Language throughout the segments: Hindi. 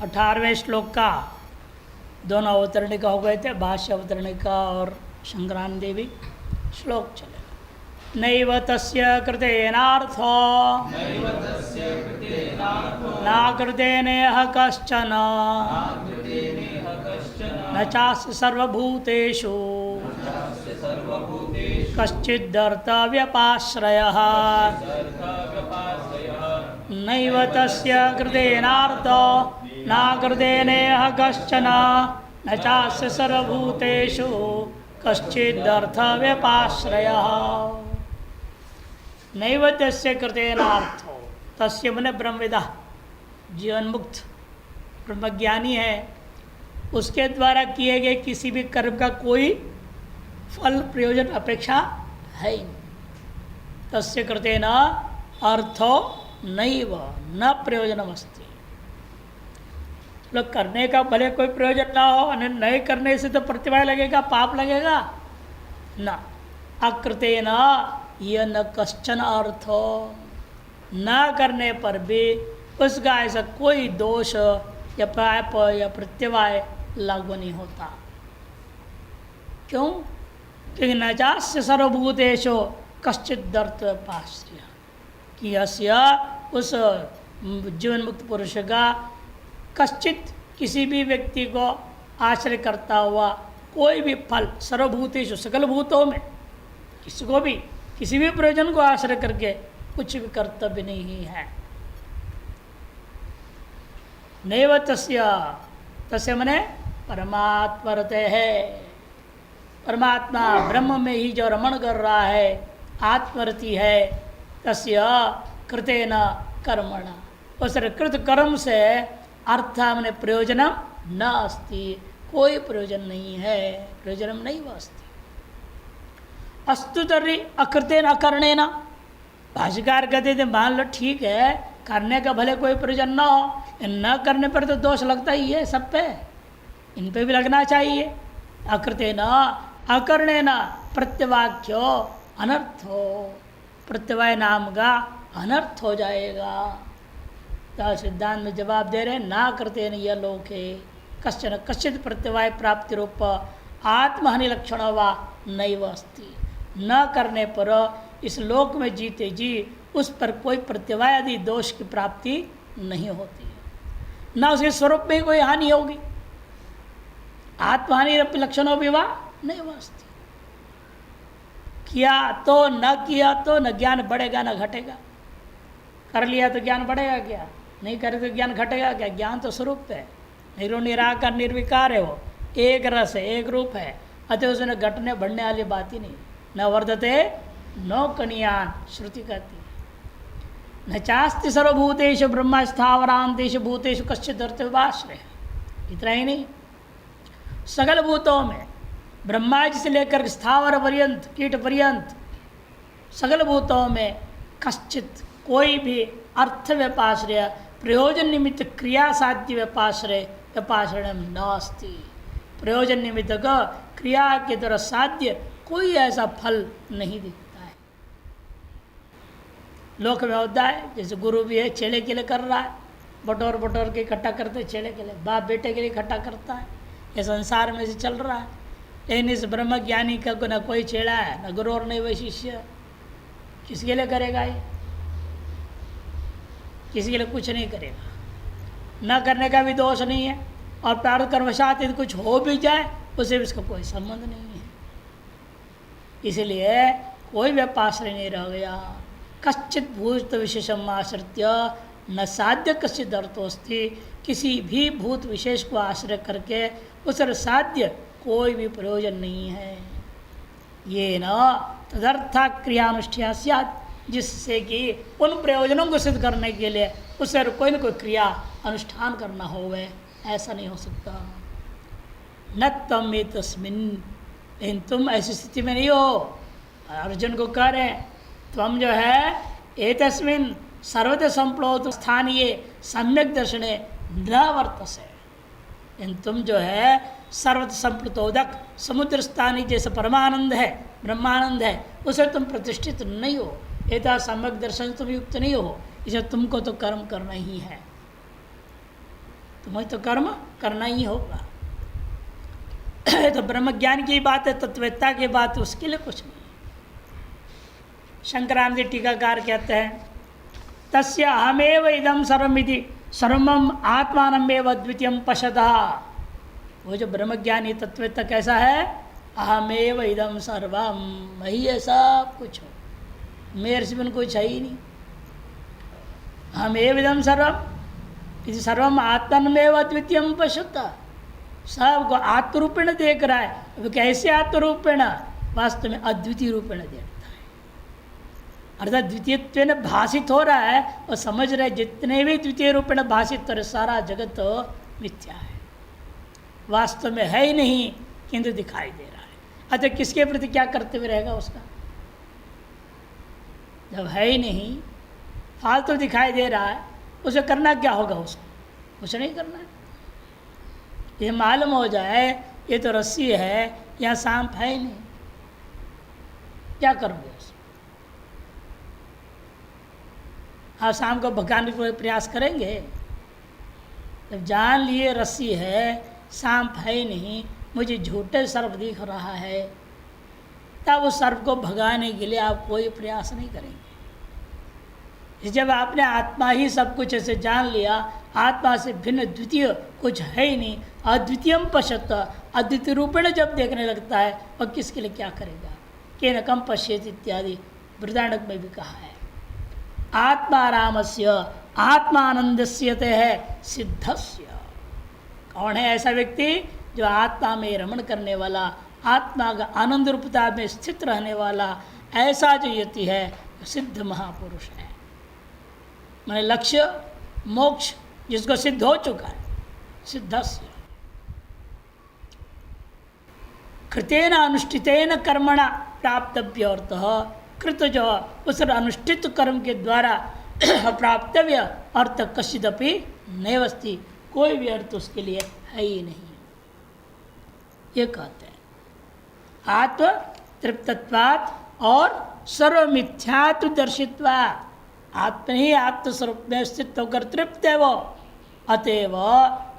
18वें श्लोक का दोनों अवतरणिका हो गए थे, भाष्य अवतरणिका और संग्राम देवी। श्लोक चलेगा। नैव तस्य कृतेनार्थो न कृतेनेह कश्चन न चास्य सर्वभूतेषु कश्चिदर्थव्यपाश्रयः नैव तस्य कृतेनार्थो न कृतेनेह कश्चन न चास्य सर्वभूतेषु कश्चिदर्थव्यपाश्रयः। नैव तस्य कृतेनार्थो, तस्य मने ब्रह्मविदा, जीवन मुक्त ब्रह्मज्ञानी है, उसके द्वारा किए गए किसी भी कर्म का कोई फल प्रयोजन अपेक्षा है ही नहीं। तस्य कृतेन अर्थो नैव न प्रयोजनमस्ति। लोग करने का भले कोई प्रयोजन ना हो, नहीं करने से तो प्रतिभा लगेगा, पाप लगेगा न। अकृतेन यह न कश्चन अर्थो, न करने पर भी उसका ऐसा कोई दोष या पाप या प्रत्यवाय लागू नहीं होता। क्यों? क्योंकि न चास्य सर्वभूतेषु कश्चिदर्थ पाश्रय, कि अस्य उस जीवन मुक्त पुरुष का कश्चित किसी भी व्यक्ति को आश्रय करता हुआ कोई भी फल, सर्वभूतेषु सकल भूतों में किसी को भी किसी भी प्रयोजन को आश्रय करके कुछ भी कर्तव्य नहीं है। नैव तस्य, तस्य मने परमात्मरते है, परमात्मा ब्रह्म में ही जो रमण कर रहा है, आत्मरति है। तस्य कृतेन कर्मण, उस कृत कर्म से अर्थ मने प्रयोजनम न अस्ति, कोई प्रयोजन नहीं है, प्रयोजनम नहीं अस्ति। अस्तु तर्हि अकृतेन अकर्णेन, भाष्यकार कहते थे मान लो ठीक है, करने का भले कोई प्रयोजन न हो, न करने पर तो दोष लगता ही है सब पे, इन पे भी लगना चाहिए। अकृतेन अकर्णेन प्रत्यवाक्यो अनर्थो, प्रत्यवाय नाम का अनर्थ हो जाएगा। तो सिद्धांत में जवाब दे रहे ना करते न यह लोके कश्चन कश्चित प्रत्यवाय प्राप्ति रूप आत्महानि लक्षण वा नैव अस्ति। न करने पर इस लोक में जीते जी उस पर कोई प्रत्यवाय आदि दोष की प्राप्ति नहीं होती है, न उसके स्वरूप में कोई हानि होगी। आत्महानि लक्षणों भी वा नैव अस्ति। किया तो न किया तो न ज्ञान बढ़ेगा न घटेगा। कर लिया तो ज्ञान बढ़ेगा क्या? नहीं करे तो ज्ञान घटेगा क्या? ज्ञान तो स्वरूप है, निरो निराकार निर्विकार है, वो एक रस है, एक रूप है, अतः उसने घटने बढ़ने वाली बात ही नहीं। न वर्धते न कनियान, श्रुति कहती है। न चास्ति सर्वभूतेषु ब्रह्म स्थावरांतेषु भूतेषु कश्चित् अर्थव्याश्रय। इतना ही नहीं, सकल भूतों में ब्रह्मा जी से लेकर स्थावर पर्यंत कीट पर्यंत सकल भूतों में कश्चित कोई भी अर्थ व्यपाश्रय, प्रयोजन निमित्त क्रिया साध्य व्यपाश्रय व्यपाश्रय नास्ति। प्रयोजन निमित्त का क्रिया के द्वारा साध्य कोई ऐसा फल नहीं दिखता है। लोक में होता है, जैसे गुरु भी है, चेले के लिए कर रहा है, बटोर बटोर के इकट्ठा करते चेले के लिए, बाप बेटे के लिए इकट्ठा करता है, ये संसार में से चल रहा है। लेकिन इस ब्रह्म ज्ञानी का न कोई चेला है, न गुरु और नहीं वही शिष्य, किसके लिए करेगा ये? किसी के लिए कुछ नहीं करेगा। न करने का भी दोष नहीं है, और प्रारब्ध कर्मवशात यदि कुछ हो भी जाए उसे भी इसका कोई संबंध नहीं है। इसलिए कोई व्यपाश्रय नहीं रह गया। कश्चित भूत विशेषम आश्रित्य न साध्य कश्चित अर्थोस्ति, किसी भी भूत विशेष को आश्रय करके उस साध्य कोई भी प्रयोजन नहीं है। ये न तदर्था क्रियानुष्ठिया स्यात्, जिससे कि उन प्रयोजनों को सिद्ध करने के लिए उससे कोई न कोई क्रिया अनुष्ठान करना होवे, ऐसा नहीं हो सकता। न तम ये तस्मिन, लेकिन तुम ऐसी स्थिति में नहीं हो। अर्जुन को कह रहे तुम जो है ए तस्मिन सर्वत संप्लोत स्थानीय सम्यक दर्शने न वर्तसे, लेकिन तुम जो है सर्वत संप्लुतोदक समुद्र स्थानी जैसे परमानंद है, ब्रह्मानंद है, उसे तुम प्रतिष्ठित नहीं हो। ऐसा सम्यक दर्शन तुम युक्त नहीं हो, इसे तुमको तो कर्म करना ही है। तुम्हें तो कर्म करना ही होगा। तो ब्रह्म ज्ञान की बात है, तत्ववेत्ता की बात, उसके लिए कुछ नहीं। शंकरानंद टीकाकार कहते हैं तस्य अहमेव इदम सर्वमिति सर्वम आत्मानमेव द्वितीयम पश्यतः। वो जो ब्रह्मज्ञानी तत्ववेत्ता कैसा है, अहमेव इदम सर्वम, वही है सब कुछ हो, मेरे से कुछ है ही नहीं। अहमेव इदम सर्वम इति सर्वम आत्मानमेव द्वितीयम पश्यतः, सबको आत्मरूपेण देख रहा है। अब कैसे आत्मरूपेण, वास्तव में अद्वितीय रूपेण देखता है, अर्थात द्वितीयत्वेन भाषित हो रहा है और समझ रहे जितने भी द्वितीय रूपेण भाषित हो रहे सारा जगत मिथ्या है, वास्तव में है ही नहीं, किंतु दिखाई दे रहा है। अतः किसके प्रति क्या करते हुए रहेगा उसका, जब है ही नहीं, फालतू दिखाई दे रहा है, उसे करना क्या होगा, उसको कुछ नहीं करना है। ये मालूम हो जाए ये तो रस्सी है, यहाँ सांप है ही नहीं, क्या करोगे उसको? हाँ, शाम को भगाने का प्रयास करेंगे। जब जान लिए रस्सी है, सांप है ही नहीं, मुझे झूठे सर्प दिख रहा है, तब उस सर्प को भगाने के लिए आप कोई प्रयास नहीं करेंगे। जब आपने आत्मा ही सब कुछ ऐसे जान लिया, आत्मा से भिन्न द्वितीय कुछ है ही नहीं, अद्वितीयम पश्यत, अद्वितीय रूपेण जब देखने लगता है, और किसके लिए क्या करेगा। केन कम पश्येत इत्यादि बृहदारण्यक में भी कहा है। आत्मारामस्य आत्मानंदस्य है सिद्धस्य। कौन है ऐसा व्यक्ति जो आत्मा में रमण करने वाला, आत्मा का आनंद रूपता में स्थित रहने वाला, ऐसा जो यति है सिद्ध महापुरुष है। मैंने लक्ष्य मोक्ष जिसको सिद्ध हो चुका है, सिद्धस्य। कृतेन अनुष्ठितेन कर्मणा प्राप्तव्यर्थः, कृत जो उस अनुष्ठित कर्म के द्वारा प्राप्तव्य अर्थ कश्चिदपि नैवस्ति, कोई भी अर्थ उसके लिए है ही नहीं। ये कहते हैं आत्म तृप्तत्वात् और सर्वमिथ्यात्व दर्शित्वात्, आत्म ही आत्मस्वरूप में स्थित होकर तृप्त है वो, अतएव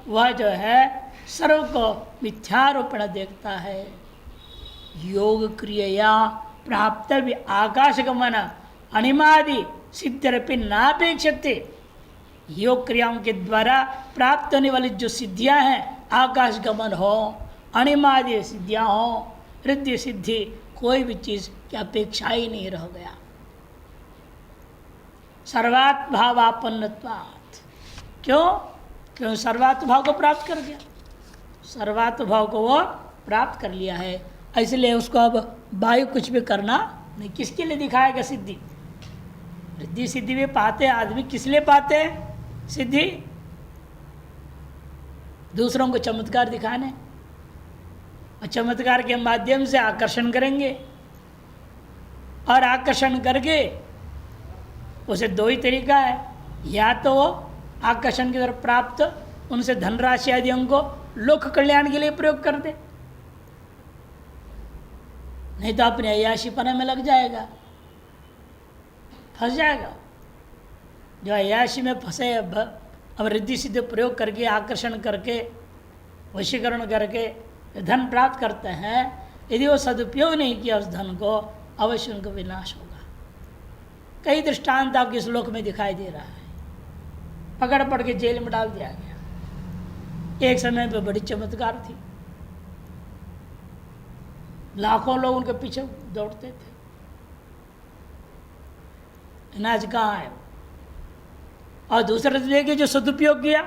वह जो है सर्व को मिथ्यारूपेण देखता है। योग क्रिया प्राप्तव्य आकाशगमन अणिमादि सिद्धिरपि नापेक्षते, योग क्रियाओं के द्वारा प्राप्त होने वाली जो सिद्धियां हैं, आकाश गमन हो, अणिमादि सिद्धियां हो, रिद्धि सिद्धि, कोई भी चीज की अपेक्षा ही नहीं रह गया। सर्वात्म भावापन्नत्वात्, क्यों सर्वात्म भाव को प्राप्त कर गया, सर्वात्म भाव को वो प्राप्त कर लिया है, इसलिए उसको अब वायु कुछ भी करना नहीं। किसके लिए दिखाएगा सिद्धि, रिद्धि सिद्धि भी पाते आदमी किस लिए पाते हैं सिद्धि, दूसरों को चमत्कार दिखाने, और चमत्कार के माध्यम से आकर्षण करेंगे, और आकर्षण करके उसे दो ही तरीका है, या तो वो आकर्षण की तरफ प्राप्त उनसे धनराशि आदि को लोक कल्याण के लिए प्रयोग कर दे, नहीं तो अपने अय्याशीपना में लग जाएगा, फंस जाएगा। जो अय्याशी में फंसे, अब रिद्धि सिद्धि प्रयोग करके आकर्षण करके वशीकरण करके धन प्राप्त करते हैं, यदि वो सदुपयोग नहीं किया उस धन को, अवश्य उनका विनाश होगा। कई दृष्टांत आपके इस लोक में दिखाई दे रहा है, पकड़ पड़ के जेल में डाल दिया गया। एक समय पे बड़ी चमत्कार थी, लाखों लोग उनके पीछे दौड़ते थे, अनाज कहाँ है। और दूसरे लेके जो सदुपयोग किया,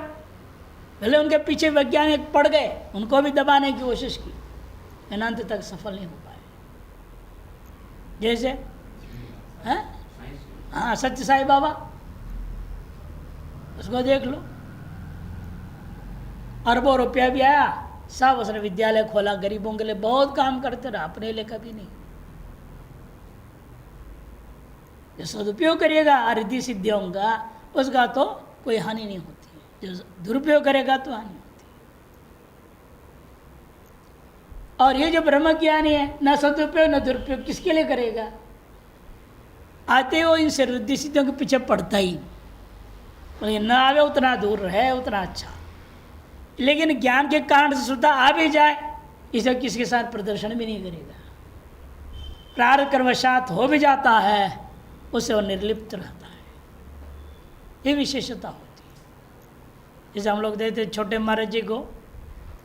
पहले उनके पीछे वैज्ञानिक पड़ गए, उनको भी दबाने की कोशिश की, अंत तक सफल नहीं हो पाए। जैसे हैं, हाँ, सत्य साई बाबा, उसको देख लो, अरबों रुपया भी आया, सब उसने विद्यालय खोला, गरीबों के लिए बहुत काम करते रहा, अपने लिए कभी नहीं। जो सदुपयोग करिएगा रिद्धि सिद्धियों का, उसका तो कोई हानि नहीं होती है, जो दुरुपयोग करेगा तो हानि होती है। और ये जो ब्रह्म ज्ञानी है, न सदुपयोग न दुरुपयोग किसके लिए करेगा, आते हो इनसे रिद्धि सिद्धियों के पीछे पड़ता ही, न आवे उतना दूर रहे उतना अच्छा। लेकिन ज्ञान के कारण से शुद्धता आ भी जाए, इसे किसी के साथ प्रदर्शन भी नहीं करेगा। प्रारब्ध कर्मवशात हो भी जाता है, उससे वो निर्लिप्त रहता है। ये विशेषता होती है। जैसे हम लोग देखते छोटे महाराज जी को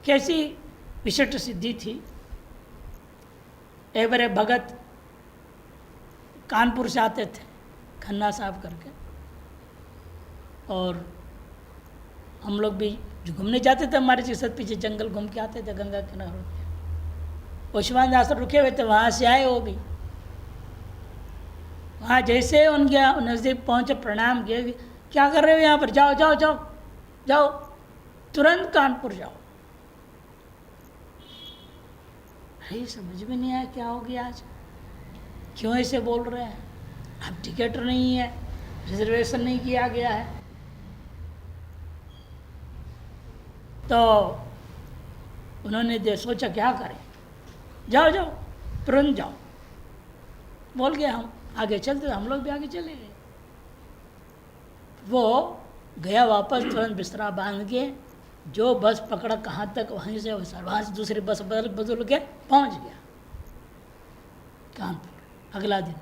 कैसी विशिष्ट सिद्धि थी। एक बार एक भगत कानपुर से आते थे खन्ना साहब करके, और हम लोग भी जो घूमने जाते थे हमारे के साथ, पीछे जंगल घूम के आते थे गंगा किनारे पे। ओशमान दास रुके हुए थे, वहाँ से आए वो भी। वहाँ जैसे उनके नज़दीक पहुँचे, प्रणाम किए, क्या कर रहे हो यहाँ पर, जाओ जाओ जाओ जाओ, तुरंत कानपुर जाओ। अरे समझ में नहीं आया क्या हो गया आज, क्यों ऐसे बोल रहे हैं। अब टिकट नहीं है, रिजर्वेशन नहीं किया गया है। तो उन्होंने सोचा क्या करें, जाओ जाओ तुरंत जाओ। बोल गए हम आगे चलते, हम लोग भी आगे चले गए। वो गया वापस, तुरंत बिस्तरा बांध के जो बस पकड़ा कहाँ तक, वहीं से वहाँ से दूसरी बस बदल के पहुँच गया कानपुर। अगला दिन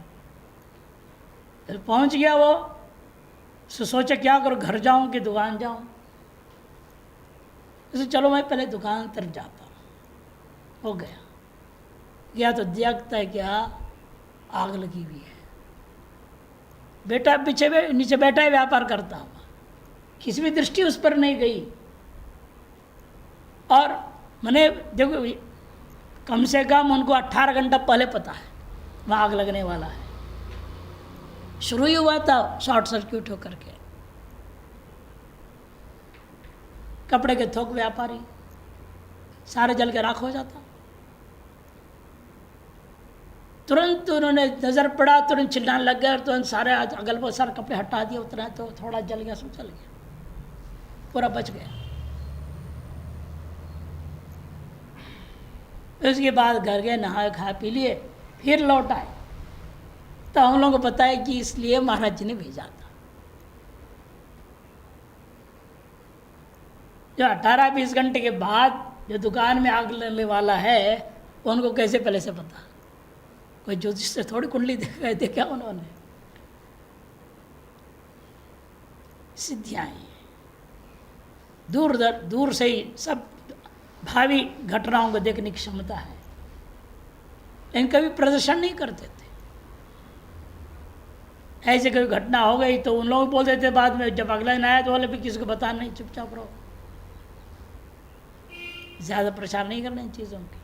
फिर पहुँच गया वो, सोचा क्या करो, घर जाऊँ कि दुकान जाऊँ। तो चलो मैं पहले दुकान तरफ जाता हूँ। हो गया तो देखता है क्या, आग लगी हुई है। बेटा पीछे नीचे बैठा है, व्यापार करता हूँ, किसी भी दृष्टि उस पर नहीं गई। और मैंने देखो कम से कम उनको 18 घंटा पहले पता है वहाँ आग लगने वाला है। शुरू ही हुआ था शॉर्ट सर्किट होकर के। कपड़े के थोक व्यापारी सारे जल के राख हो जाता। तुरंत उन्होंने नज़र पड़ा, तुरंत चिल्लाने लग गए, तुरंत सारे अगल बगल सारे कपड़े हटा दिए, उतना तो थोड़ा जल गया, सब जल गया, पूरा बच गया। उसके बाद घर गए, नहाए खा पी लिए, फिर लौट आए। तो हम लोगों को पता है कि इसलिए महाराज जी ने भेजा था। जो 18-20 घंटे के बाद जो दुकान में आग लगने वाला है, उनको कैसे पहले से पता? कोई ज्योतिष से थोड़ी कुंडली देखा उन्होंने। सिद्धियाँ दूर से ही सब भावी घटनाओं को देखने की क्षमता है, लेकिन कभी प्रदर्शन नहीं करते थे। ऐसे कोई घटना हो गई तो उन लोग बोल देते बाद में, जब अगला दिन आया तो बोले भी किसी को बताना नहीं, चुपचाप रहो, ज़्यादा प्रचार नहीं करना इन चीज़ों की।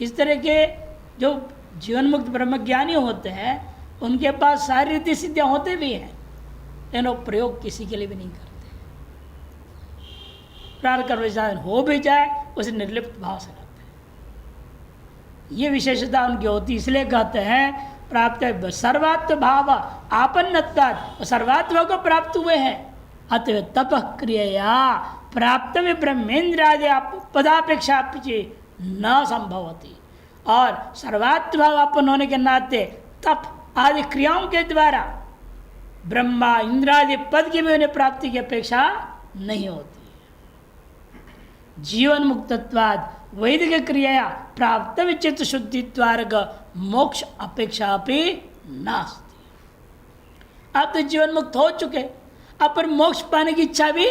इस तरह के जो जीवन मुक्त ब्रह्मज्ञानी होते हैं, उनके पास सारी रीति सिद्धियाँ होते भी हैं, लेकिन वो प्रयोग किसी के लिए भी नहीं करते। प्रारब्ध कर्म हो भी जाए उसे निर्लिप्त भाव से करते हैं। ये विशेषता उनकी होती, इसलिए कहते हैं प्राप्त सर्वात्म भाव आपन्नत्वात्, सर्वात्म को प्राप्त हुए हैं। अतः तप क्रिया प्राप्त में ब्रह्मेंद्र आदि पदापेक्षा न संभवती। और सर्वात्म भाव अपन होने के नाते तप आदि क्रियाओं के द्वारा ब्रह्मा इंद्रादि पद की भी उन्हें प्राप्ति की अपेक्षा नहीं होती। जीवन मुक्तत्वाद वैदिक क्रिया प्राप्त चित्त शुद्धि द्वारा मोक्ष अपेक्षा भी नास्ति। आप तो जीवन मुक्त हो चुके, अब पर मोक्ष पाने की इच्छा भी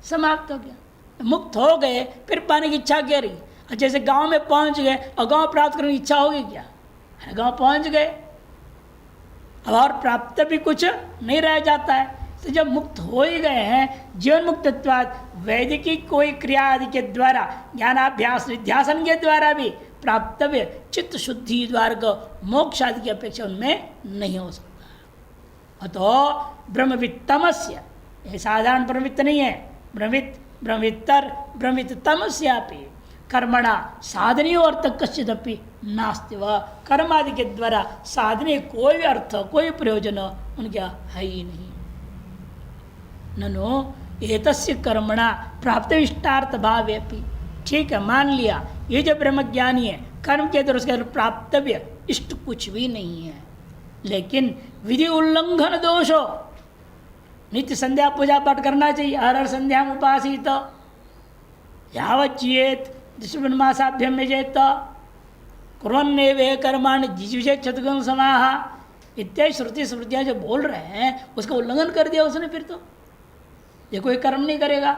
समाप्त हो गया। मुक्त हो गए, फिर पाने की इच्छा क्या रही? जैसे गांव में पहुंच गए और गांव प्राप्त करने की इच्छा होगी क्या? गांव पहुंच गए, अब और प्राप्त भी कुछ नहीं रह जाता है। तो जब मुक्त हो ही गए हैं, जीवन मुक्तत्वाद वैदिकी कोई क्रिया आदि के द्वारा, ज्ञानाभ्यास निध्यासन के द्वारा भी प्राप्तव्य चित्त शुद्धि द्वारा मोक्ष आदि की अपेक्षा उनमें नहीं हो सकता। अतो ब्रह्मवित्तमस्य, यह साधारण ब्रह्मवित्त नहीं है, ब्रह्मवित्तर ब्रह्मवित्तमस्यापि कर्मणा साधनीय अर्थ कश्चिदपि नास्ति। वह कर्म आदि के द्वारा साधने कोई भी अर्थ, कोई प्रयोजन उनके है ही नहीं। ननु एतस्य कर्मणा प्राप्त इष्टार्थ भावेपि, ठीक है मान लिया ये जो ब्रह्मज्ञानी है कर्म के द्वारा उसके प्राप्तव्य इष्ट कुछ भी नहीं है, लेकिन विधि उल्लंघन दोषो नित्य संध्या पूजा पाठ करना चाहिए। हर हर संध्या उपासित यावत् जियेत मासाभ्यम में जेत कुरन्नेवे कर्माणि जिजुषे चतुर्गुण समाहा इत्यादि श्रुति स्मृतियाँ जो बोल रहे हैं उसका उल्लंघन कर दिया उसने। फिर तो ये कोई कर्म नहीं करेगा।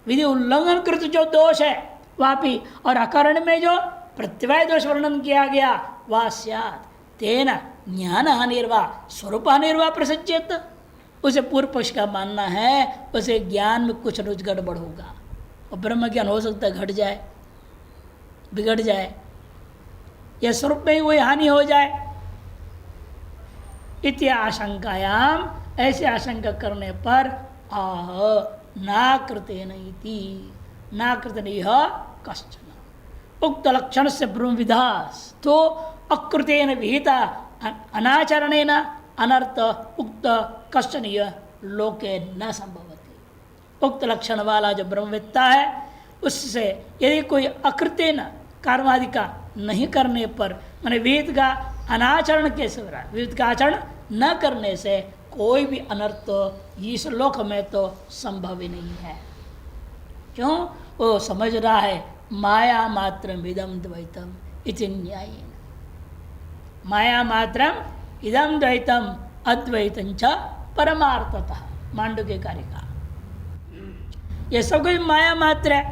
विधि उल्लंघन कृत जो दोष है वापी और अकरण में जो प्रत्यवाय दोष वर्णन किया गया वह स्यात् तेन ज्ञान हानिर्वा स्वरूप हानिर्वा प्रसज्येत। उसे पूर्व पक्ष का मानना है उसे ज्ञान में कुछ रोज गड़बड़ होगा और ब्रह्म ज्ञान हो सकता है घट जाए, बिगड़ जाए, या स्वरूप में ही वही हानि हो जाए। इति आशंकायाम, ऐसे आशंका करने पर आह नाकृतेन इति नाकृतेन यह कश्चन उक्त लक्षण से ब्रह्म विधास तो अकृतेन विहिता अनाचरणेन अनर्थ उक्त कश्चन यह लोके न संभवति। उक्त लक्षण वाला जो ब्रह्मवेत्ता है उससे यदि कोई अकृतेन कर्मादि का नहीं करने पर माने विहित का अनाचरण कैसे हो रहा है, विहित का आचरण न करने से कोई भी अनर्थ इस लोक में तो संभव ही नहीं है। क्यों? वो समझ रहा है माया मात्रम इदम द्वैतम इति न्यायेन। माया मात्रम इदम द्वैतम अद्वैतम च परमार्थतः मांडुक्य कारिका। ये सब कुछ माया मात्र है।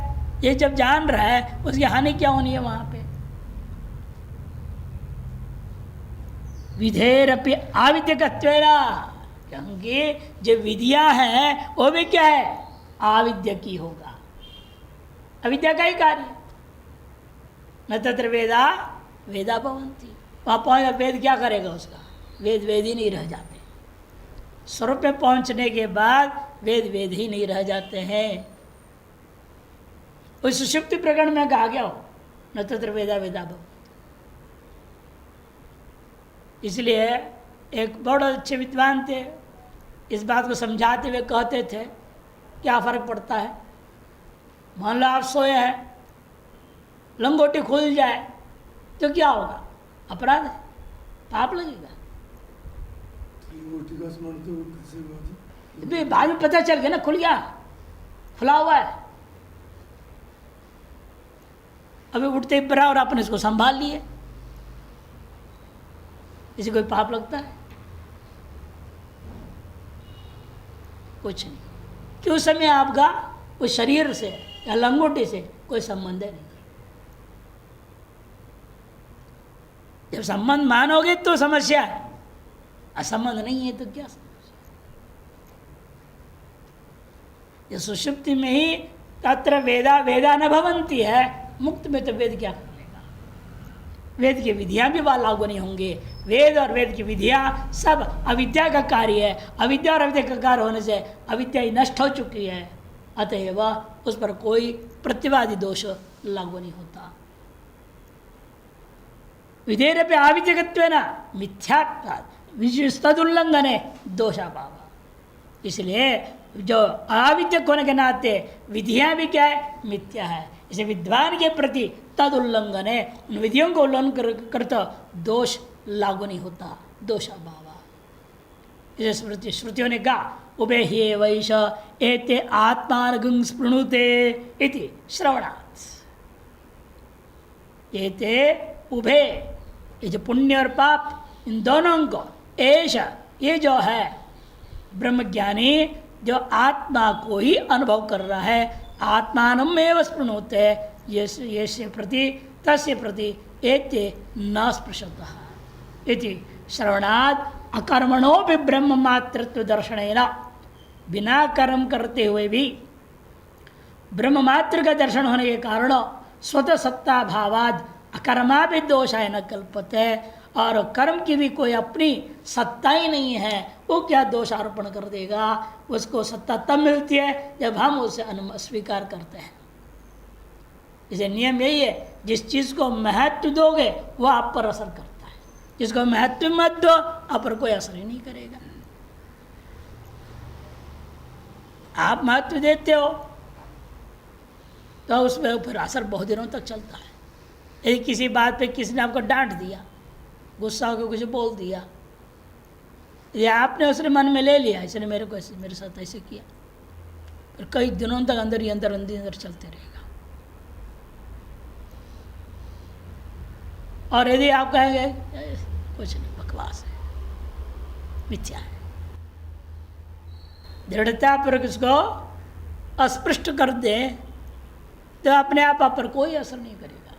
ये जब जान रहा है उसकी हानि क्या होनी है वहां पे। विधेरपि आविद्यकत्वेन, क्योंकि जो विधियां हैं वो भी क्या है, आविद्य की होगा, अविद्या का ही कार्य। न तत्र वेदा वेदा भवन्ति, वहाँ पहुँच वेद क्या करेगा उसका, वेद वेद ही नहीं रह जाते। स्वरूप में पहुँचने के बाद वेद वेद ही नहीं रह जाते हैं। उस सुषुप्ति प्रकरण में कहा गया हो न तत्र वेदा वेदा भवन्ति। इसलिए एक बहुत अच्छे विद्वान थे, इस बात को समझाते हुए कहते थे क्या फर्क पड़ता है, मान लो आप सोए हैं, लंगोटी खुल जाए तो क्या होगा, अपराध है, पाप लगेगा। बाद में पता चल गया ना, खुल गया, खुला हुआ है, अभी उठते ही पड़ा और आपने इसको संभाल लिए, इसे कोई पाप लगता है? कुछ नहीं। कि उस समय आपका उस शरीर से या लंगोटी से कोई संबंध नहीं। जब संबंध मानोगे तो समस्या है, असंबंध नहीं है तो क्या समस्या। ये सुषुप्ति में ही तत्र वेदा वेदा न भवन्ति है, मुक्त में तो वेद क्या कर लेगा। वेद की विधियां भी वह लागू नहीं होंगे। वेद और वेद की विधियां सब अविद्या का कार्य है। अविद्या और अविद्या का कार्य होने से अविद्या ही नष्ट हो चुकी है, अतएव उस पर कोई प्रतिवादी दोष लागू नहीं होता। विधेयरपि आविद्यकत्वेन मिथ्यात्वात् तदुल्लंघने दोषाभाव। इसलिए जो आविद्यक होने के नाते विधियां भी क्या है, मिथ्या है। इसे विद्वान के प्रति तद उल्लंघन है, उन विधियों को उल्लंघन करता दोष लागू नहीं होता, दोषाभाव। इसे स्मृति श्रुतियों ने कहा उभे ही वैश एते आत्मान स्पृणुते इति श्रवणात्। एते उभे, ये जो पुण्य और पाप इन दोनों को ऐसा ये जो है ब्रह्मज्ञानी जो आत्मा को ही अनुभव कर रहा है, आत्मानम एव स्पृणुते ये प्रति तस्य प्रति एते न स्पृशतः इति श्रवणात् अकर्मणों भी ब्रह्म मातृत्व दर्शनेन, बिना कर्म करते हुए भी ब्रह्म मात्र का दर्शन होने के कारण स्वतः सत्ता भावाद अकर्मा भी दोष है न कल्पते, और कर्म की भी कोई अपनी सत्ता ही नहीं है, वो क्या दोष आरोपण कर देगा। उसको सत्ता तब मिलती है जब हम उसे स्वीकार करते हैं। इसे नियम यही है, जिस चीज़ को महत्व दोगे वो आप पर असर करता है, जिसको महत्व मत दो आप पर कोई असर ही नहीं करेगा। आप महत्व देते हो तो उसमें फिर असर बहुत दिनों तक चलता है। यदि किसी बात पे किसी ने आपको डांट दिया, गुस्सा होकर कुछ बोल दिया, ये आपने उसने मन में ले लिया, इसने मेरे को ऐसे मेरे साथ ऐसे किया, फिर कई दिनों तक अंदर ही अंदर अंदर अंदर चलते रहेगा। और यदि आप कहेंगे कुछ नहीं, बकवास है, मिथ्या है, दृढ़तापूर्वक इसको अस्पृष्ट कर दे तो अपने आप पर कोई असर नहीं करेगा।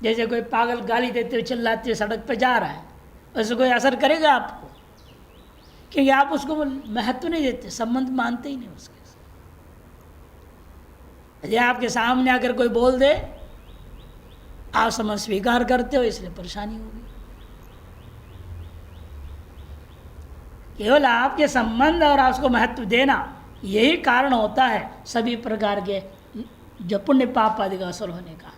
जैसे कोई पागल गाली देते हुए चिल्लाते हुए सड़क पर जा रहा है, वैसे कोई असर करेगा आपको? क्योंकि आप उसको महत्व नहीं देते, संबंध मानते ही नहीं उसके साथ। यदि आपके सामने अगर कोई बोल दे, आप समझ स्वीकार करते हो, इसलिए परेशानी होगी। केवल आपके संबंध और उसको महत्व देना, यही कारण होता है सभी प्रकार के जो पुण्य पाप आदि का असर होने का।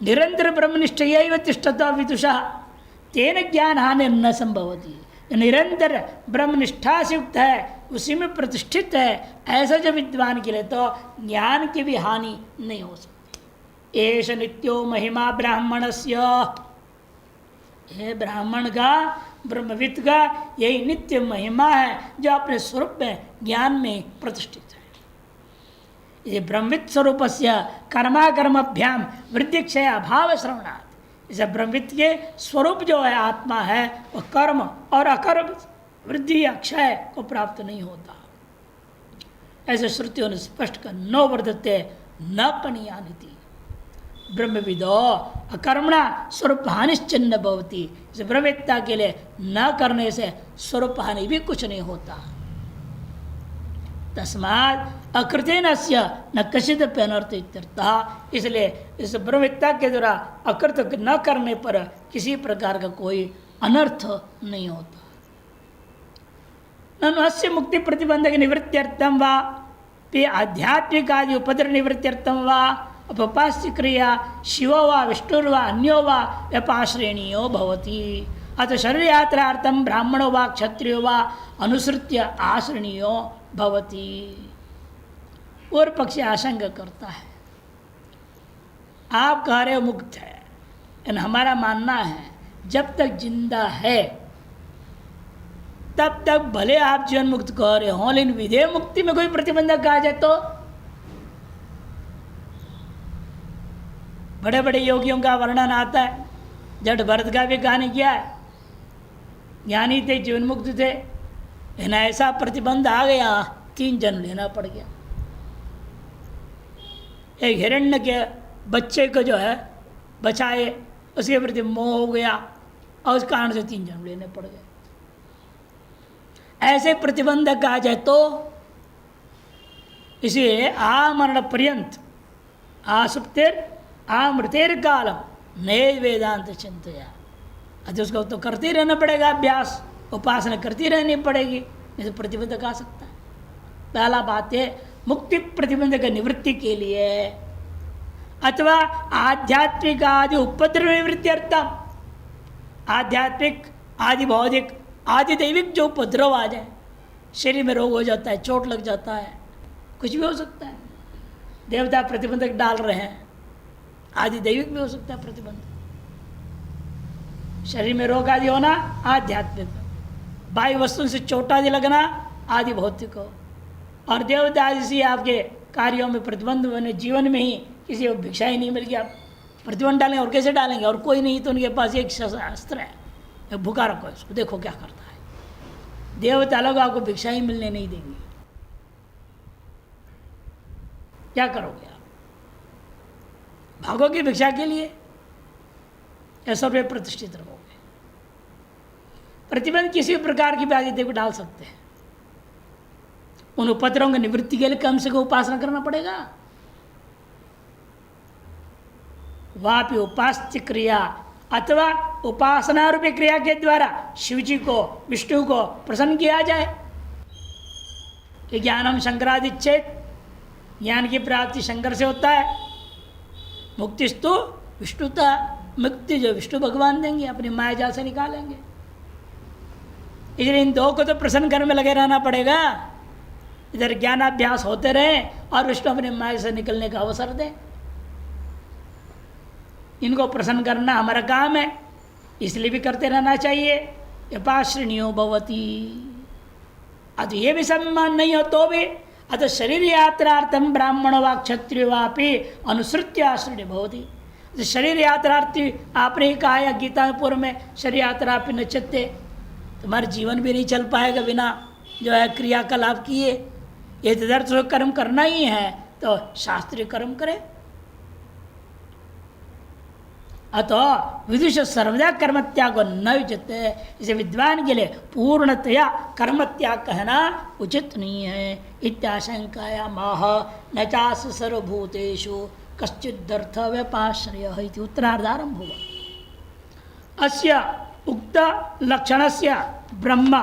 निरंतर ब्रह्मनिष्ठया तिष्ठता विदुषा तेन ज्ञान हानि न संभवती। निरंतर ब्रह्मनिष्ठा से युक्त है, उसी में प्रतिष्ठित है, ऐसा जो विद्वान के लिए तो ज्ञान की भी हानि नहीं हो सकती। एष नित्यो महिमा ब्राह्मणस्य, यह ब्राह्मण का, ब्रह्मविद का यही नित्य महिमा है जो अपने स्वरूप में ज्ञान में प्रतिष्ठित है। ये ब्रह्मविद स्वरूप से कर्माकर्मभ्याम वृद्धिक्षय अभाव श्रवणात्, इसे ब्रह्मविद के स्वरूप जो है आत्मा है, वह कर्म और अकर्म वृद्धि अक्षय को प्राप्त नहीं होता। ऐसे श्रुतियों ने स्पष्ट कर नो वर्धते न पनीयानिति। ब्रह्मविदो अकर्मणा स्वरूप हानिश्चिन्न भवती, इसे ब्रह्मविद्ता के लिए न करने से स्वरूप हानि भी कुछ नहीं होता। तस्मात् अकृतेन अस्य न कशित अनर्थ इत्यर्थः, इसलिए इस ब्रह्मविद्ता के द्वारा अकृत न करने पर किसी प्रकार का कोई अनर्थ नहीं होता। ननु अस्य मुक्ति प्रतिबंधक निवृत्त्यर्थम वा आध्यात्मिक आदि उपद्रव निवृत्त्यर्थम वा उपपास्य क्रिया शिवो वा विष्णुर्वा अन्यो वा व्यपाश्रेणीयो भवति। अतः शरीर यात्रार्थम ब्राह्मणो वा क्षत्रियो वा अनुसृत्य आश्रणीयो भवति। और पक्ष आशंका करता है, आप कह रहे हो मुक्त है, लेकिन हमारा मानना है जब तक जिंदा है तब तक भले आप जीवन मुक्त कह रहे हो, लेकिन विधेय मुक्ति में कोई प्रतिबंधक कहा जाए तो? बड़े बड़े योगियों का वर्णन आता है, जट भरत का भी कहानी किया है, ज्ञानी थे, जीवन मुक्त थे, लेकिन ऐसा प्रतिबंध आ गया, 3 जन्म लेना पड़ गया। एक हिरण्य के बच्चे को जो है बचाए, उसके प्रति मोह हो गया और उस कारण से 3 जन्म लेने पड़ गए। ऐसे प्रतिबंधक आ जाए तो इसलिए आमरण पर्यंत आसुप्तिर आमृतेर कालम नए वेदांत चिंतया, अतः उसको तो करते रहना पड़ेगा, अभ्यास उपासना करती रहनी पड़ेगी, नहीं तो प्रतिबंधक आ सकता है। पहला बात है मुक्ति प्रतिबंधक निवृत्ति के लिए अथवा आध्यात्मिक आदि उपद्रव निवृत्ति अर्थम, आध्यात्मिक आदि भौतिक आदि दैविक जो उपद्रव आ जाए, शरीर में रोग हो जाता है, चोट लग जाता है, कुछ भी हो सकता है, देवता प्रतिबंधक डाल रहे हैं, आदि दैविक भी हो सकता है प्रतिबंध। शरीर में रोग आदि होना आध्यात्मिक, बाह्य वस्तु से चोट आदि लगना आदि भौतिक हो, और देवता आदि से आपके कार्यों में प्रतिबंध होने, जीवन में ही किसी को भिक्षा ही नहीं मिल गया, प्रतिबंध डालेंगे और कैसे डालेंगे, और कोई नहीं तो उनके पास एक अस्त्र है, एक भूखा रखो इसको, देखो क्या करता है। देवता लोग आपको भिक्षा ही मिलने नहीं देंगे, क्या करोगे आप? भागोगे भिक्षा के लिए या 100 रुपये प्रतिष्ठित रहोगे? प्रतिबंध किसी प्रकार की भी को डाल सकते हैं। उन उपद्रवों की निवृत्ति के लिए कम से कम उपासना करना पड़ेगा। वापि उपास्य क्रिया अथवा उपासना रूपी क्रिया के द्वारा शिव जी को विष्णु को प्रसन्न किया जाए कि ज्ञानम शंकरादिच्छेद, ज्ञान की प्राप्ति शंकर से होता है, मुक्तिस्तु विष्णुता, मुक्ति जो विष्णु भगवान देंगे, अपनी माया जाल से निकालेंगे। इसलिए इन दो को तो प्रसन्न करने में लगे रहना पड़ेगा, इधर ज्ञानाभ्यास होते रहे और विष्णु अपने माया से निकलने का अवसर दें। इनको प्रसन्न करना हमारा काम है। इसलिए भी करते रहना चाहिए। यपाश्रणियो भवती, अत ये भी सम्मान नहीं हो तो भी अतः शरीर यात्रार्थम ब्राह्मण व क्षत्रिय वापी अनुसृत्य आश्रय भवती। शरीर यात्रार्थी आपने ही कहा है गीता पूर्व में, शरीर यात्रा पे नचते, तुम्हारा जीवन भी नहीं चल पाएगा बिना जो है क्रियाकलाप किए। ये तदर्थ कर्म करना ही है तो शास्त्रीय कर्म करे। अतः विदुष सर्वदा कर्मत्याग को न उचित, इसे विद्वान के लिए पूर्णतया कर्मत्याग कहना उचित नहीं है। इत्याशंकाया माह न चास सर्वभूतेषु कश्चिदर्थ व्यपाश्रय इति उत्तरार्धारंभ हुआ। अस्य उक्त लक्षणस्य ब्रह्म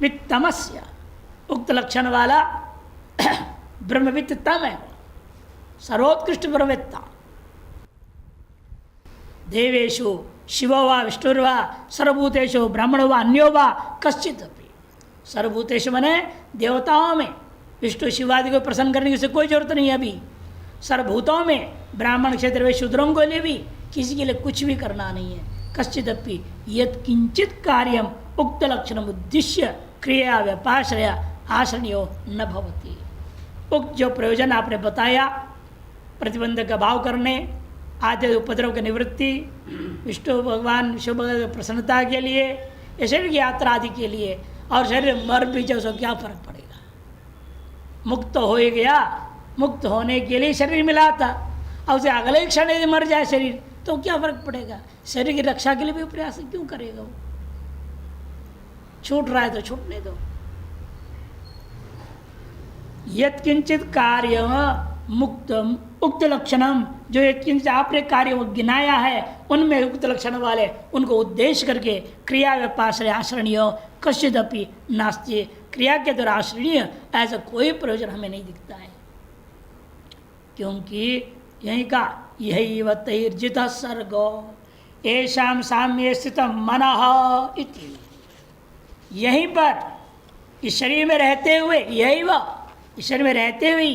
वित्तमस्य, उक्त लक्षण वाला ब्रह्मवित्त तम है, सर्वोत्कृष्ट ब्रह्मवित्ता। देवेशु शिवो वा विष्णुर्वा सर्वभूतेषु ब्राह्मणो वा अन्यो वा कश्चित अपि, सर्वभूतेषु मने देवताओं में विष्णु शिवादि को प्रसन्न करने की कोई जरूरत नहीं है। अभी सर्वभूतों में ब्राह्मण क्षेत्र में शूद्रों को लिए भी किसी के लिए कुछ भी करना नहीं है। कश्चित अपि यत् किंचित कार्यम उक्त लक्षण उद्देश्य क्रिया व्यपाश्रय आश्रयो न भवति। उक्त जो प्रयोजन आपने बताया, प्रतिबंध का भाव करने, आदि उपद्रव की निवृत्ति, विष्णु भगवान विष्णु भगवान की प्रसन्नता के लिए, शरीर की यात्रा आदि के लिए, और शरीर मर भी जाए उसको क्या फर्क पड़ेगा, मुक्त हो ही गया। मुक्त होने के लिए शरीर मिला था, और उसे अगले क्षण यदि मर जाए शरीर तो क्या फर्क पड़ेगा। शरीर की रक्षा के लिए भी प्रयास क्यों करेगा वो, छूट रहा है तो छूटने दो। यत् किंचित कार्य मुक्त उक्त लक्षणम, जो एक किंचित आपने कार्य गिनाया है उनमें उक्त लक्षण वाले उनको उद्देश्य करके क्रिया व्यापाश्रय आश्रणीय कश्चित अपि नास्ति, क्रिया के द्वारा आश्रणीय ऐसा कोई प्रयोजन हमें नहीं दिखता है। क्योंकि यही का यही वैर्जित सर्गो येषां साम्ये स्थित मनः इति, यहीं पर इस शरीर में रहते हुए, यही वह इस शरीर में रहते हुए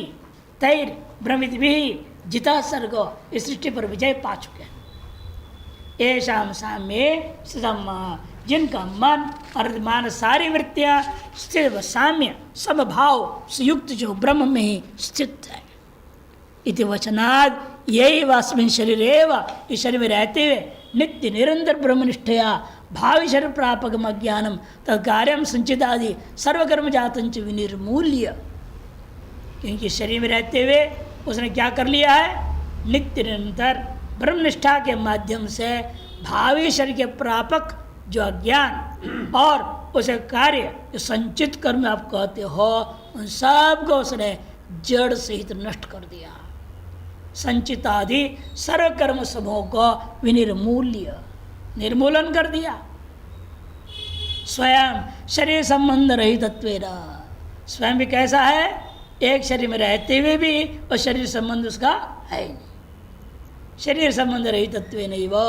तैर भ्रमित भी जिता सर्ग इस सृष्टि पर विजय पा चुके हैं। ऐसा साम्य स्थितम, जिनका मन और मान सारी वृत्तियां स्थित साम्य सब भाव से युक्त जो ब्रह्म में ही स्थित है। इति वचनाद यही वास्मिन शरीर एवं, इस शरीर में रहते हुए नित्य निरंतर ब्रह्मनिष्ठया भावी शरीर प्रापक अज्ञानम तत्कार्यम संचित आदि सर्वकर्म जातंच विनिर्मूल्य। क्योंकि शरीर में रहते हुए उसने क्या कर लिया है, नित्य निरंतर ब्रह्मनिष्ठा के माध्यम से भावी शरीर के प्रापक जो अज्ञान और उसे कार्य जो संचित कर्म आप कहते हो उन सब को उसने जड़ सहित नष्ट कर दिया। संचित आदि सर्वकर्म समूह को विनिर्मूल्य, निर्मूलन कर दिया। स्वयं शरीर संबंध रहित तत्वेन, स्वयं भी कैसा है, एक शरीर में रहते हुए भी और शरीर संबंध उसका है नहीं। शरीर संबंध रहित तत्वेन वो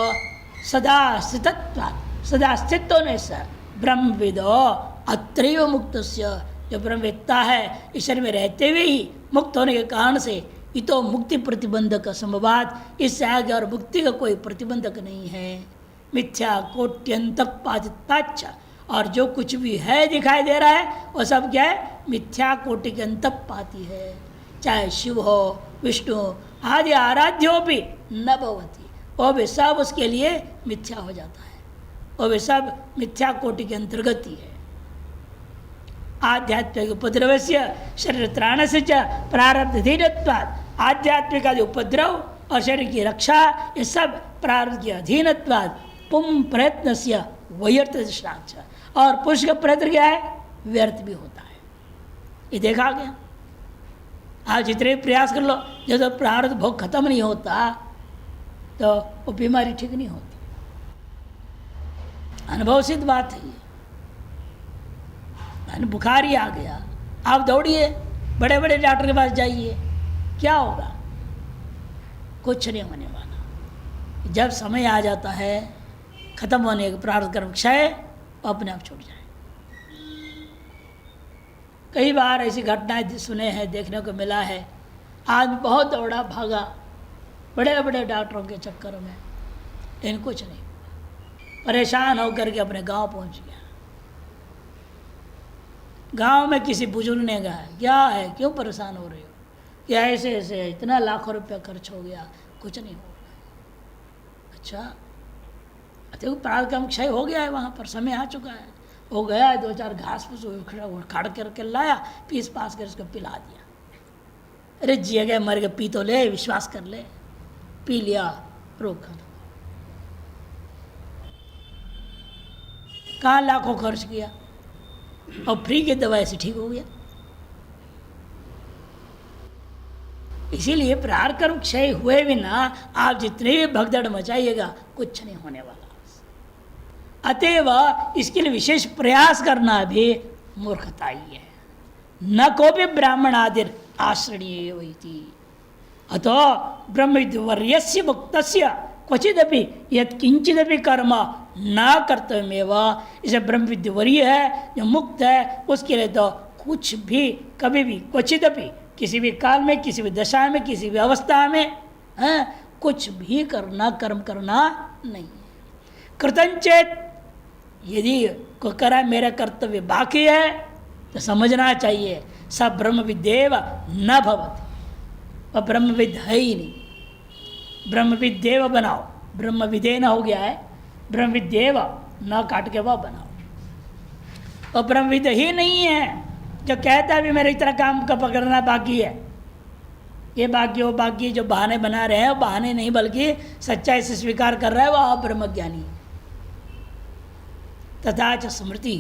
सदा स्थितत्वात्, सदा स्थित होने से ब्रह्मविदो अत्रैव मुक्तस्य, जो ब्रह्मवेत्ता है इस शरीर में रहते हुए ही मुक्त होने के कारण से इतो मुक्ति प्रतिबंधक संभवात, इससे आगे और मुक्ति का कोई प्रतिबंधक नहीं है। मिथ्या कोट्यंत पातिताच्छ, और जो कुछ भी है दिखाई दे रहा है वो सब क्या है, मिथ्या कोटि के अंत पाती है। चाहे शिव हो विष्णु आदि आराध्यो भी न भवती, वो भी सब उसके लिए मिथ्या हो जाता है, वो भी सब मिथ्या कोटि के अंतर्गत ही है। आध्यात्मिक उपद्रव से शरीर त्राण से प्रारब्ध अधीनत्वात्, आध्यात्मिक आदि उपद्रव और शरीर की रक्षा ये सब प्रारब्ध के अधीनत्वात् पुम प्रयत्न से व्यर्थ दृष्टांत, और पुरुष का प्रयत्न क्या है, व्यर्थ भी होता है। ये देखा गया। आप जितने प्रयास कर लो, जब तक प्रारब्ध भोग खत्म नहीं होता तो वो बीमारी ठीक नहीं होती। अनुभव सिद्ध बात है ये। बुखार ही आ गया, आप दौड़िए बड़े बड़े डॉक्टर के पास जाइए, क्या होगा, कुछ नहीं होने वाला। जब समय आ जाता है खत्म होने का प्रारब्ध कर्म क्षय, अपने आप छूट जाए। कई बार ऐसी घटनाएं सुने हैं, देखने को मिला है। आदमी बहुत दौड़ा भागा बड़े बड़े डॉक्टरों के चक्कर में, लेकिन कुछ नहीं। परेशान होकर के अपने गांव पहुंच गया। गांव में किसी बुजुर्ग ने कहा, क्या है, क्यों परेशान हो रहे हो? क्या ऐसे ऐसे इतना लाखों रुपया खर्च हो गया, कुछ नहीं हो रहा। अच्छा, देखो प्राण का क्षय हो गया है, वहाँ पर समय आ चुका है। हो गया है, 2-4 घास फूस उखाड़ करके लाया, पीस पास कर उसको पिला दिया। अरे जिए गए मर गए, पी तो ले, विश्वास कर ले। पी लिया, रोग खत्म। कहाँ लाखों खर्च किया और फ्री की दवाई से ठीक हो गया। इसीलिए प्राण कर्म क्षय हुए बिना आप जितने भी भगदड़ मचाइएगा कुछ नहीं होने वाला। अतएव इसके लिए विशेष प्रयास करना भी मूर्खता ही है। न कोपि ब्राह्मण आदिर आश्रणीय वही। अतो ब्रह्मविद्वर्यस्य मुक्तस्य क्वचिदपि यत्किंचिदपि कर्म न कर्तव्यमेव। इसे ब्रह्मविद्वर्य है जो मुक्त है, उसके लिए तो कुछ भी कभी भी क्वचिदपि किसी भी काल में, किसी भी दशा में, किसी भी अवस्था में कुछ भी करना, कर्म करना नहीं है। कृतंचेत, यदि को करा मेरा कर्तव्य बाकी है तो समझना चाहिए सब ब्रह्मविदेव न भवति, और ब्रह्मविद है ही नहीं। ब्रह्मविदेव बनाओ, ब्रह्मविदे न हो गया है, ब्रह्मविदेव न काट के वह बनाओ। और ब्रह्मविद ही नहीं है जो कहता है भी मेरे इतना काम का पकड़ना बाकी है, ये बाकी वो बाकी, जो बहाने बना रहे हैं वो बहाने नहीं बल्कि सच्चाई से स्वीकार कर रहा है, वह ब्रह्मज्ञानी है। तथा च स्मृति,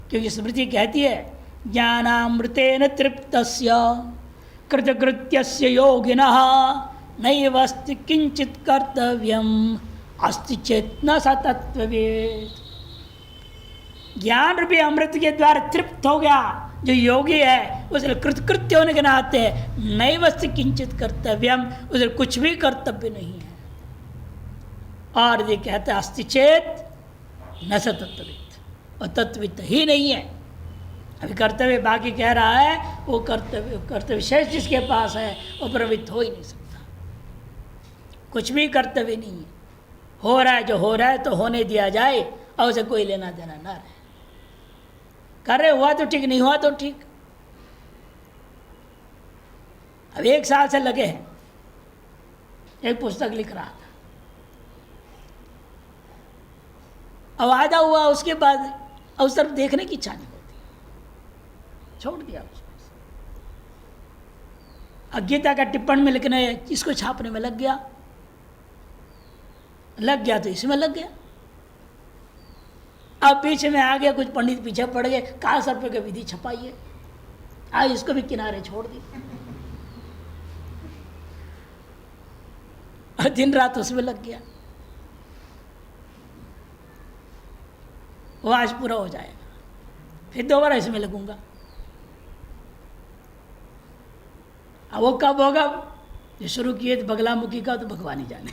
क्योंकि स्मृति कहती है ज्ञानामृतेन तृप्तस्य कृतकृत्यस्य योगिनः नैवस्ति किंचित कर्तव्यम अस्ति चेत न स तत्त्ववेत्। ज्ञान रूपी अमृत के द्वारा तृप्त हो गया जो योगी है, उसने कृतकृत्य होने के नाते नैवस्ति किंचित कर्तव्यम, उसे कुछ भी कर्तव्य नहीं है। और ये कहते हैं अस्ति चेत न स तत्त्ववित्, और तत्त्ववित् ही नहीं है। अभी कर्तव्य बाकी कह रहा है, वो कर्तव्य शेष जिसके पास है वो प्रवृत्त हो ही नहीं सकता। कुछ भी कर्तव्य नहीं है, हो रहा है जो हो रहा है तो होने दिया जाए और उसे कोई लेना देना ना रहे। कर रहे हुआ तो ठीक, नहीं हुआ तो ठीक। अब 1 साल से लगे हैं, एक पुस्तक लिख रहा था, अब आधा हुआ, उसके बाद उस तरफ देखने की इच्छा नहीं होती, छोड़ दिया उसको। गीता का टिप्पण में लिखने, इसको छापने में लग गया तो इसमें लग गया। अब पीछे में आ गया, कुछ पंडित पीछे पड़ गए, काल सर्प की विधि छपाइए, आज इसको भी किनारे छोड़ दी, और दिन रात उसमें लग गया। वो आज पूरा हो जाएगा, फिर दोबारा इसमें लगूंगा। अब वो कब होगा, जो शुरू किए तो बगलामुखी का, तो भगवान ही जाने।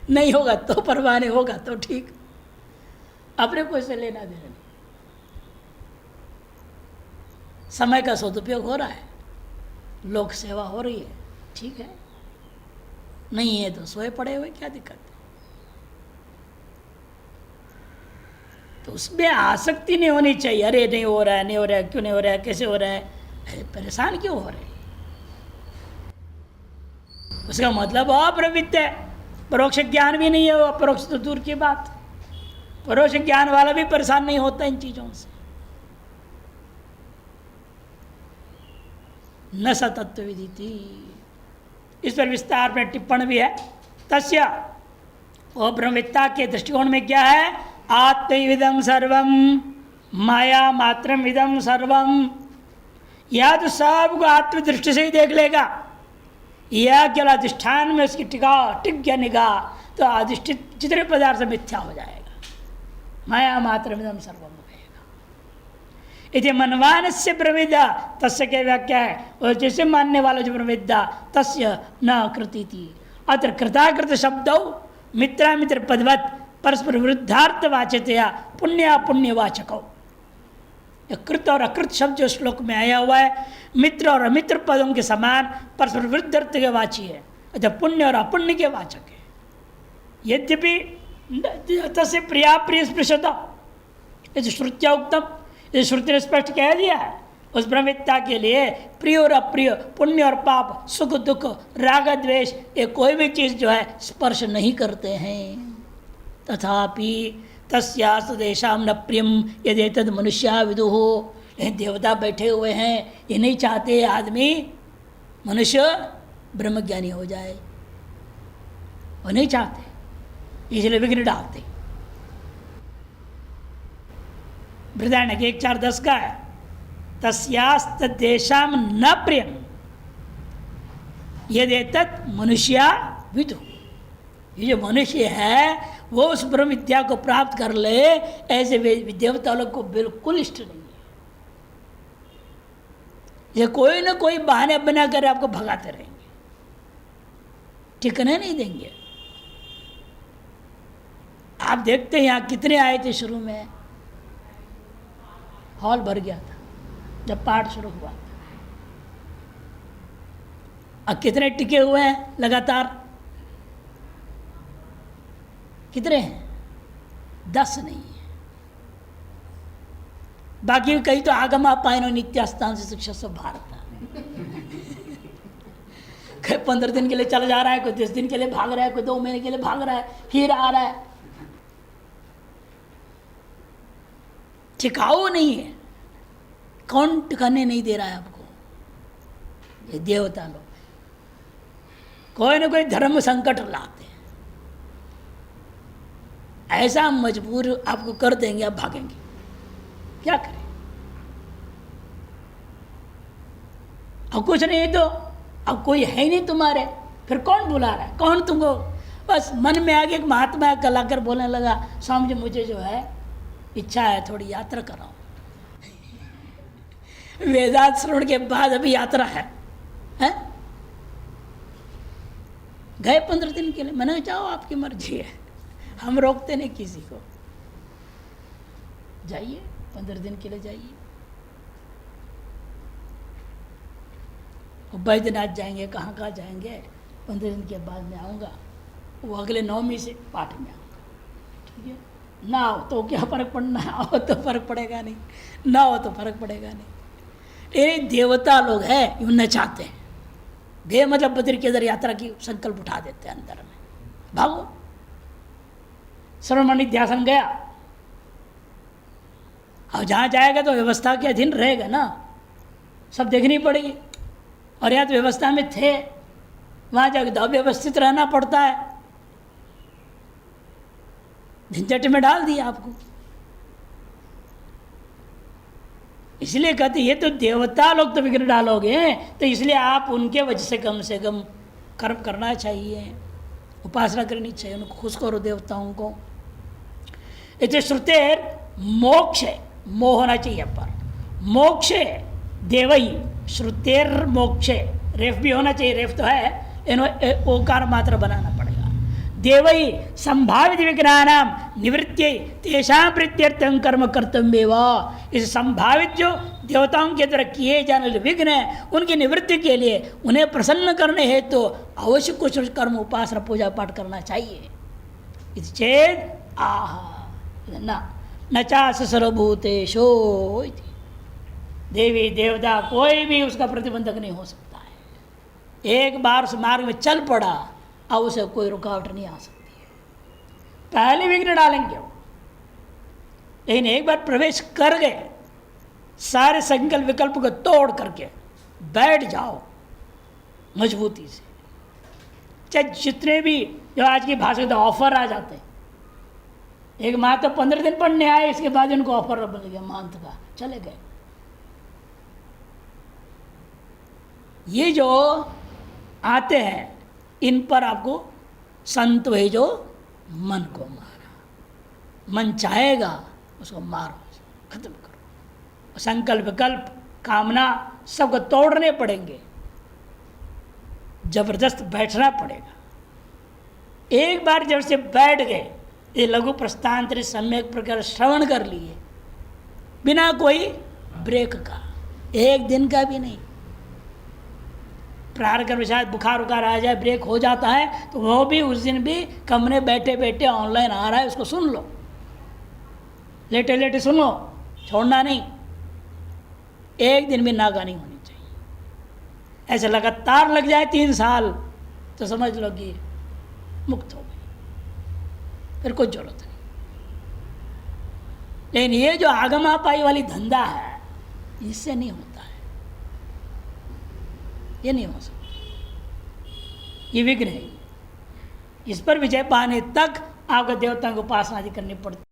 नहीं होगा तो परवाह नहीं, होगा तो ठीक, अपने को इससे लेना देना नहीं। समय का सदुपयोग हो रहा है, लोक सेवा हो रही है, ठीक है। नहीं है तो सोए पड़े हुए, क्या दिक्कत है। तो उसमें आसक्ति नहीं होनी चाहिए। अरे नहीं हो रहा है, नहीं हो रहा है, क्यों नहीं हो रहा है, कैसे हो रहा है, अरे परेशान क्यों हो रहे हैं। उसका मतलब अप्रवृत्त है, परोक्ष ज्ञान भी नहीं है, वो अपरोक्ष तो दूर की बात। परोक्ष ज्ञान वाला भी परेशान नहीं होता इन चीजों से। न स तत्व विदिति, इस पर विस्तार में टिप्पण भी है। तस्य, वो ब्रह्मविद्ता के दृष्टिकोण में क्या है, आत्मविदं सर्वम माया मात्रम इदं सर्वम। या तो सबको आत्मदृष्टि से ही देख लेगा, या केवल अधिष्ठान में उसकी टिक गया निगाह, तो अधिष्ठित जितने पदार्थ मिथ्या हो जाएगा। माया मात्रम इदं सर्वम रहेगा। यदि मनवानस्य ब्रह्मविद्या, तस्य क्या व्याख्या है, और जैसे मानने वाला जो ब्रह्मविद्या, तस्य न कृति। अत्र कृताकृत शब्दौ मित्रामित्र पदवत परस्पर विरुद्धार्थ वाच्यतया पुण्य पुण्यवाचको। कृत और अकृत शब्द जो श्लोक में आया हुआ है, मित्र और अमित्र पदों के समान परस्पर विरुद्ध अर्थ के वाची है, अतः पुण्य और अपुण्य के वाचक है। यद्यपि तस्य प्रिया प्रिय स्पृशता, इस श्रुत्या उत्तम, इस श्रुति ने स्पष्ट कह दिया है उस ब्रह्मविद्या के लिए प्रिय और अप्रिय, पुण्य और पाप, सुख दुख, राग द्वेष, ये कोई भी चीज जो है स्पर्श नहीं करते हैं। तथापि तस्यास्तु देशाम न प्रियम यदि तद मनुष्या विदुः, लेकिन देवता बैठे हुए हैं, ये नहीं चाहते आदमी मनुष्य ब्रह्मज्ञानी हो जाए, वो नहीं चाहते, इसलिए विघ्न डालते। बृहदारण्य के 1:4-10 का है, तस्यास्त देशाम न प्रियम यदि तत् मनुष्या विदु। ये जो मनुष्य है वो उस ब्रह्म विद्या को प्राप्त कर ले, ऐसे देवता लोग को बिल्कुल इष्ट नहीं है। ये कोई ना कोई बहाने बना कर आपको भगाते रहेंगे, ठिकाने नहीं देंगे। आप देखते हैं यहाँ कितने आए थे शुरू में, हॉल भर गया था जब पाठ शुरू हुआ। अब कितने टिके हुए हैं लगातार, कितने हैं? 10 नहीं है। बाकी कई तो आगम पायनो नित्यास्थान से शिक्षा सब भारत 15 दिन के लिए चला जा रहा है, कोई 10 दिन के लिए भाग रहा है, कोई 2 महीने के लिए भाग रहा है, फिर आ रहा है। टिकाऊ नहीं है। कौन टिकाने नहीं दे रहा है आपको? ये देवता लोग कोई ना कोई धर्म संकट लाते हैं, ऐसा मजबूर आपको कर देंगे, आप भागेंगे, क्या करें? अब कुछ नहीं तो अब कोई है ही नहीं तुम्हारे, फिर कौन बुला रहा है? कौन तुमको? बस मन में आगे एक महात्मा कलाकार बोलने लगा, स्वामी जी मुझे जो है इच्छा है थोड़ी यात्रा कराओ। वेदांत श्रवण के बाद अभी यात्रा है? गए 15 दिन के लिए, मैंने जाओ आपकी मर्जी है, हम रोकते नहीं किसी को, जाइए 15 दिन के लिए जाइए। बैद्यनाथ जाएंगे, कहाँ कहाँ जाएंगे, 15 दिन के बाद में आऊँगा, वो अगले 9वीं से पाठ में आऊँगा, ठीक है? ना हो तो क्या फर्क पड़ना, आओ तो फर्क पड़ेगा नहीं, ना हो तो फर्क पड़ेगा नहीं। ये देवता लोग हैं, यूँ न चाहते हैं, बे मतलब बद्री केदार यात्रा की संकल्प उठा देते हैं अंदर में, भागो। श्रवण ध्यान गया, अब जहाँ जाएगा तो व्यवस्था के अधीन रहेगा ना, सब देखनी पड़ेगी। और यहाँ तो व्यवस्था में थे, वहाँ जाकर तो अव्यवस्थित रहना पड़ता है, झंझट में डाल दिया आपको। इसलिए कहते ये तो देवता लोग तो विघ्न डालोगे, तो इसलिए आप उनके वजह से कम कर्म करना चाहिए, उपासना करनी चाहिए, उनको खुश करो देवताओं को। इसे श्रुतेर मोक्ष, मोह होना चाहिए पर, मोक्ष देवई, श्रुतेर मोक्ष, रेफ भी होना चाहिए, रेफ तो है, ओकार मात्र बनाना पड़ेगा। देवई संभावित विघ्नानाम निवृत्ति तेषां प्रीत्यर्थं कर्म कर्तव्येव। इस संभावित जो देवताओं के द्वारा किए जाने वाले विघ्न है, उनकी निवृत्ति के लिए, उन्हें प्रसन्न करने हेतु तो अवश्य कुछ कर्म, उपासना, पूजा पाठ करना चाहिए। इस चेद आह न चास सर्वभूतेषु, देवी देवता कोई भी उसका प्रतिबंधक नहीं हो सकता है। एक बार उस मार्ग में चल पड़ा, अब उसे कोई रुकावट नहीं आ सकती है। पहले विघ्न डालेंगे वो, लेकिन एक बार प्रवेश कर गए, सारे संकल्प विकल्प को तोड़ करके बैठ जाओ मजबूती से। चाहे जितने भी जो आज की भाषा में ऑफर आ जाते हैं, एक माह तो 15 दिन पढ़ने आए, इसके बाद उनको ऑफर मिल गया मंथ का, चले गए। ये जो आते हैं, इन पर आपको संत है जो मन को मारा, मन चाहेगा उसको मारो, खत्म करो। संकल्प विकल्प कामना सबको तोड़ने पड़ेंगे, जबरदस्त बैठना पड़ेगा। एक बार जब से बैठ गए, ये लघु प्रस्थान सम्यक प्रकार श्रवण कर लिए, बिना कोई ब्रेक का, एक दिन का भी नहीं, प्रारंभ कर्म शायद बुखार उखार आ जाए, ब्रेक हो जाता है, तो वो भी उस दिन भी कमरे बैठे बैठे ऑनलाइन आ रहा है, उसको सुन लो, लेटे लेटे सुन लो, छोड़ना नहीं। एक दिन भी नाकानी होनी चाहिए। ऐसे लगातार लग जाए 3 साल तो समझ लो कि मुक्त हो गई, फिर कुछ जरूरत नहीं। लेकिन ये जो आगमापाई वाली धंधा है, इससे नहीं होता है, ये नहीं हो सकता, ये विघ्न है। इस पर विजय पाने तक आपको देवताओं की उपासना आदि करनी पड़ती।